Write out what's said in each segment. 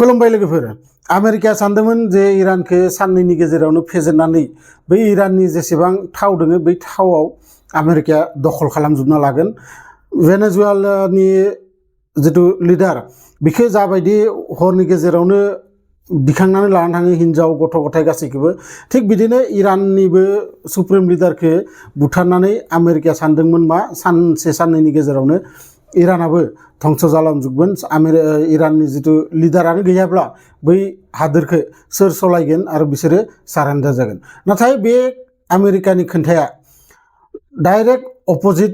खुलुमबाय लोगोफोर आमेरिकाया सानदोंमोन जे इरानखौ साननैनि गेजेरावनो फेजेननानै बै इराननि जेसेबां थाव दङ बै थावआव आमेरिकाया दखल खालामजोबना लागोन वेनेजुएलानि जितु लिडार बिखौ जाबायदि हरनि गेजेरावनो दिखांनानै लानानै थाङो हिनजाव गथ' गथाय गासैखौबो थिग बिदिनो इराननिबो सुप्रिम लिडारखौ बुथारनानै आमेरिकाया सानदोंमोन मा सानसे साननैनि गेजेरावनो इरानाबो धंस जालांजोबगोन इराननि जितु लिडारानो गैयाब्ला बै हादोरखौ सोर सलायगोन आरो बिसोरो सारेन्डार जागोन नाथाय बे आमेरिकानि खोन्थाया डाइरेक्ट अपोजिट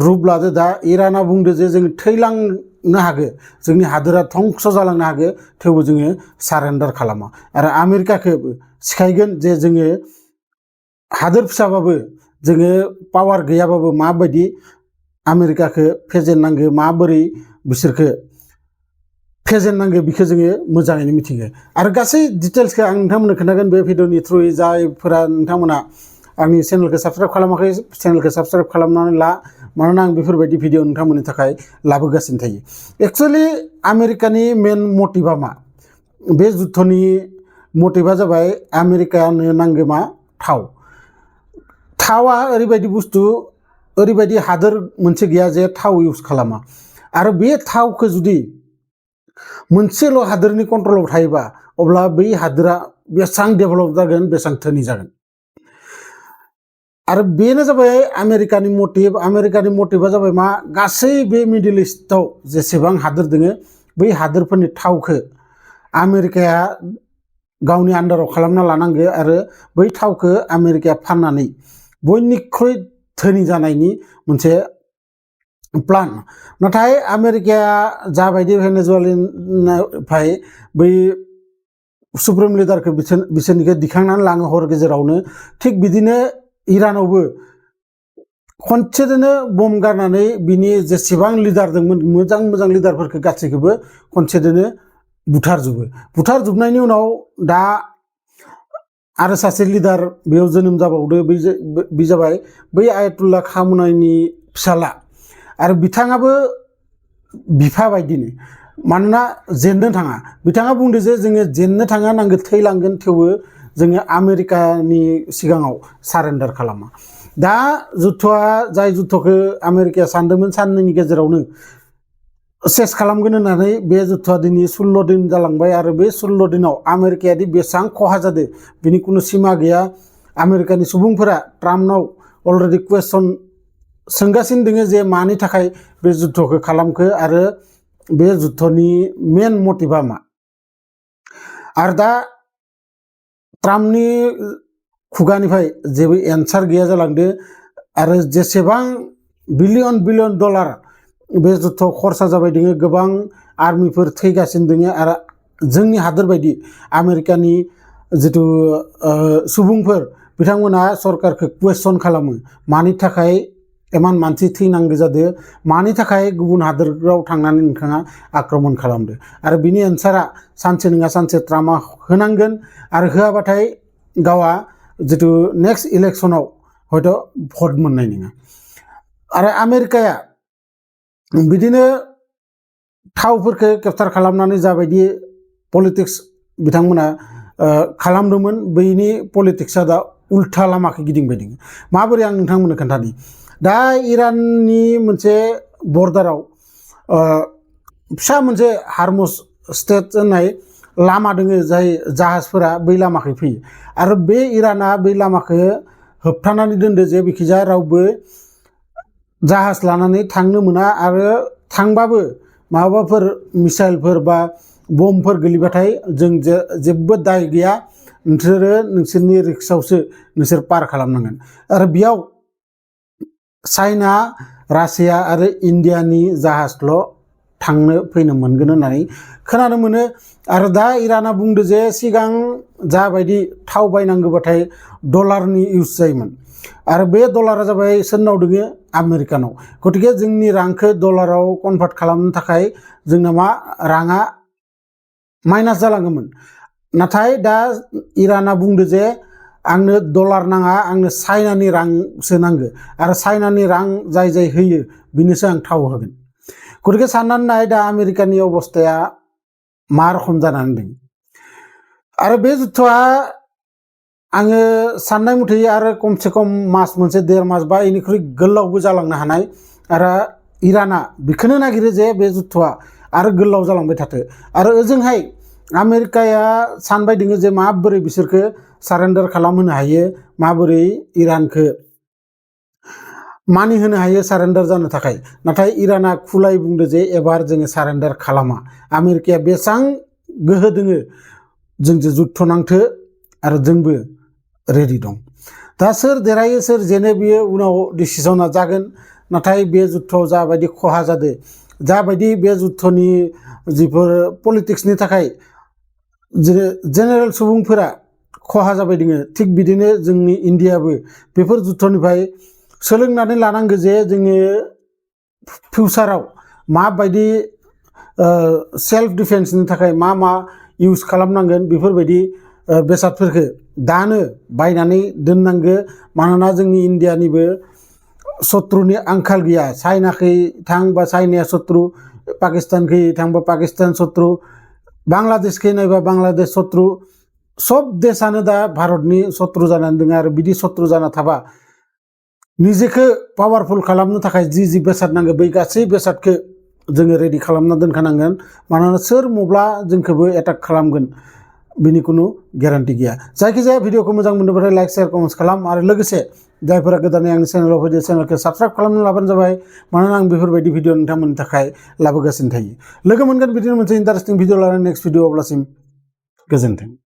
रूप लादो दा इराना बुंदो जे जों थैलांनो हागो जोंनि हादोरा धंस जालांनो हागो थेवबो जोङो सारेन्डार खालामा आरो आमेरिकाखौ सिखायगोन जे जोङो हादोर फिसाबाबो जोङो पावार गैयाबाबो माबायदि आमेरिकाखौ फेजेननांगो माबोरै बिसोरखौ फेजेननांगो बिखौ जोङो मोजाङैनो मिथिगो आरो गासै डिटेल्सखौ आं नोंथांमोननो खोन्थागोन बे भिडिअनि थ्रुयै जायफोरा नोंथांमोना आंनि चेनेलखौ साबसक्राइब खालामाखै चेनेलखौ साबसक्राइब खालामनानै ला मानोना आं बेफोरबायदि भिडिअ नोंथांमोननि थाखाय लाबोगासिनो थायो एक्चुअली आमेरिकानि मेन मटिभा मा बे जुद्धनि मटिभा जाबाय आमेरिकानो नांगौ मा थावा ओरैबायदि बुस्थु ओरैबायदि हादोर मोनसे गैया जे थाव इउज खालामा आरो बे थावखौ जुदि मोनसेल' हादोरनि कन्ट्रलाव थायोबा अब्ला बै हादोरा बेसेबां डेभेलप जागोन बेसेबां धोनि जागोन आरो बेनो जाबाय आमेरिकानि मटिभा जाबाय मा गासै बे मिडल इस्टआव जेसेबां हादोर दङ बै हादोरफोरनि थावखौ आमेरिकाया गावनि आन्डाराव खालामना लानांगो आरो बै थावखौ आमेरिकाया फाननानै बयनिख्रुइ धोनि जानायनि मोनसे प्लान नाथाय आमेरिकाया जाबायदि भेनेजुएलानिफ्राय बै सुप्रिम लिडारखौ बिसोरनिखौ दिखांनानै लाङो हर गेजेरावनो थिग बिदिनो इरानावबो खनसेनो बम गारनानै बिनि जेसेबां लिडार दंमोन मोजां लिडारफोरखौ गासैखौबो खनसेनो बुथारजोबनायनि उनाव दा आरो सासे लिडार बेयाव जोनोम जाबावदो बे जाबाय बै आयातुल्लाह खामनायनि फिसाला आरो बिथाङाबो बिफा बायदिनो मानोना जेननो थाङा बिथाङा बुंदो जे जोङो जेननो थाङा नांगौ थैलांगोन थेवबो जोङो आमेरिकानि सिगाङाव सारेन्डार खालामा दा जुद्धआ जाय जुद्धखौ आमेरिकाया सानदोंमोन साननैनि गेजेरावनो सेस खालामगोन होननानै बे जुद्धआ दिनै 16 दिन जालांबाय आरो बे 16 दिनाव आमेरिकाया बेसेबां खहा जादों बिनि कुनु सिमा गैया आमेरिकानि सुबुंफोरा ट्राम्पनाव अलरेडि कुवेश्चन सोंगासिनो दङ जे मानि थाखाय बे जुद्धखौ खालामखो आरो बे जुद्धनि मेन मटिभा मा आरो दा ट्राम्पनि खुगानिफ्राय जेबो एन्सार गैया जालांदो आरो जेसेबां बिलियन डलार बे जुद्धआव खरसा जाबाय दङ गोबां आर्मिफोर थैगासिनो दङ आरो जोंनि हादोर बायदि आमेरिकानि जितु सुबुंफोर बिथांमोना सरकारखौ कुवेश्चन खालामो मानि थाखाय इमान मानसि थैनांगौ जादों मानि थाखाय गुबुन हादोराव थांनानै नोंथाङा आक्रमण खालामदो आरो बिनि एन्सारा सानसे नङा सानसे ट्राम्पआ होनांगोन आरो होआबाथाय गावा जितु नेक्स्ट इलेक्शनाव हयथ' भट मोननाय नङा आरो आमेरिकाया बिदिनो थावफोरखौ केपचार खालामनानै जाबायदि पलिटिक्स बिथांमोना खालामदोंमोन बैनि पलिटिक्सआ दा उल्था लामाखौ गिदिंबाय दङ माबोरै आं नोंथांमोननो खोन्थानि दा इराननि मोनसे बर्डाराव फिसा मोनसे हार्मुज स्टेट होननाय लामा दोङो जाय जाहाजफोरा बै लामाखै फैयो आरो बे इराना बै लामाखौ होबथानानै दोनदो जे बिखिजा रावबो जाहाज लानानै थांनो मोना आरो थांबाबो माबाफोर मिसाइलफोर बा बमफोर गोलैबाथाय जों जेबो दाय गैया नोंसोरो नोंसोरनि रिक्सआवसो नोंसोर पार खालामनांगोन आरो बेयाव चाइना रासिया आरो इन्डियानि जाहाजल' थांनो फैनो मोनगोन होननानै खोनानो मोनो आरो दा इराना बुंदो जे सिगां जाबायदि थाव बायनांगौबाथाय डलारनि इउज जायोमोन आरो बे डलारा जाबाय सोरनाव दोङो आमेरिकानाव गतिके जोंनि रांखौ डलाराव कनभार्ट खालामनो थाखाय जोंना मा राङा माइनास जालाङोमोन नाथाय दा इराना बुंदो जे आंनो डलार नाङा आंनो चाइनानि रांसो नांगौ आरो चाइनानि रां जाय होयो बिनोसो आं थाव होगोन गतिके साननानै नाय दा आमेरिकानि अबस्थाया मा रखम जानानै दं आरो बे जुद्धआ आङो साननाय मथे आरो खमसे खम मास मोनसे 1.5 मास बा इनिख्रुइ गोलावबो जालांनो हानाय आरो इराना बेखौनो नागिरो जे बे जुद्धआ आरो गोलाव जालांबाय थाथो आरो ओजोंहाय आमेरिकाया सानबाय दङ जे माबोरै बिसोरखो सारेन्डार खालामहोनो हायो माबोरै इरानखौ मानि होनो हायो सारेन्डार जानो थाखाय नाथाय इराना खुलाय बुंदो जे एबार जोङो सारेन्डार खालामा आमेरिकाया बेसां गोहो दोङो जोंजों जुद्ध नांथो आरो जोंबो रेडि दं दा सोर देरहायो सोर जेनो बियो उनाव डिसिसना जागोन नाथाय बे जुद्धआव जाबायदि खहा जादों जाबायदि बे जुद्धनि जिफोर पलिटिक्सनि थाखाय जेनेरेल सुबुंफोरा खहा जाबाय दङ थिग बिदिनो जोंनि इन्डियाबो बेफोर जुद्धनिफ्राय सोलोंनानै लानांगौ जे जोङो फिउचाराव माबायदि सेल्फ डिफेन्सनि थाखाय मा इउज खालामनांगोन बेफोरबायदि बेसादफोरखौ दानो बायनानै दोननांगौ मानोना जोंनि इन्डियानिबो शत्रुनि आंखाल गैया चाइनाखै थां बा चाइनाया शत्रु पाकिस्तानखै थांबा पाकिस्तान शत्रु बांलादेशखै नायबा बांलादेश शत्रु सब देशानो दा भारतनि शत्रु जानानै दङ आरो बिदि शत्रु जाना थाबा निजेखौ पावारफुल खालामनो थाखाय जि बेसाद नांगौ बै गासै बेसादखौ जोङो रेडि खालामना दोनखानांगोन मानोना सोर मब्ला जोंखौबो एटाक खालामगोन बिनि कुनु ग्यारान्टि गैया जायखिजाया भिडिअखौ मोजां मोनोबाथाय लाइक शेयार कमेन्ट खालाम आरो लोगोसे जायफोरा गोदानै आंनि चेनेलाव फैदो चेनेलखौ साबस्क्राइब खालामना लाबानो जाबाय मानोना आं बेफोरबायदि भिडिअ नोंथांमोननि थाखाय लाबोगासिनो थायो लोगो मोनगोन बिदिनो मोनसे इन्टारेस्टिं भिडिअ लानानै नेक्स्ट भिडिअ अब्लासिम गोजोन्थों।